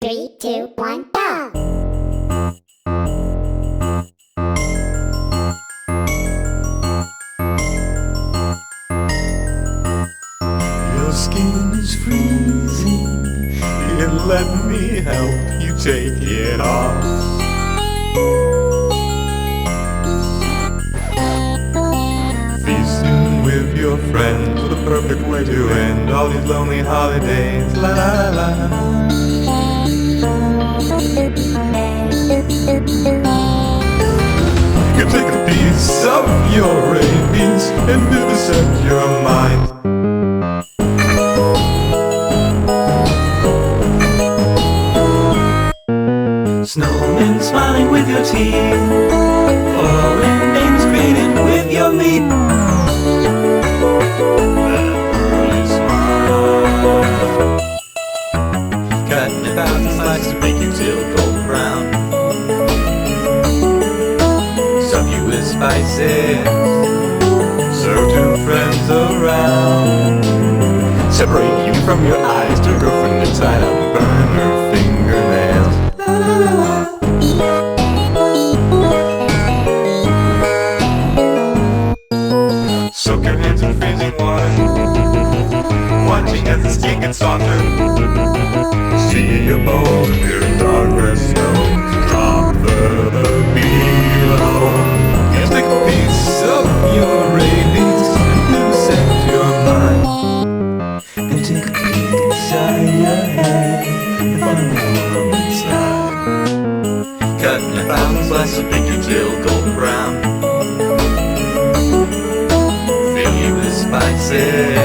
3, 2, 1, go! Your skin is freezing, here let me help you take it off. Feasting with your friends, the perfect way to end all these lonely holidays. La la la. You can take a piece of your rabies and vivisect your mind. Snowmen smiling with your teeth, foreign names created with your meat. That early smile, cutting 1,000 slices to make you till golden brown. Stuff you with spices, serve to friends around. Separate you from your eyes, to girlfriend inside out and burn her fingernails. Soak your hands in freezing water, watching as the skin gets softer. See a boat appear in darkness, snow drop further below. You take a piece of your rabies and dissect your mind. And take a peek inside your head and find a world inside. Cutting 1,000 slices of make you till golden brown. Fill you with spices,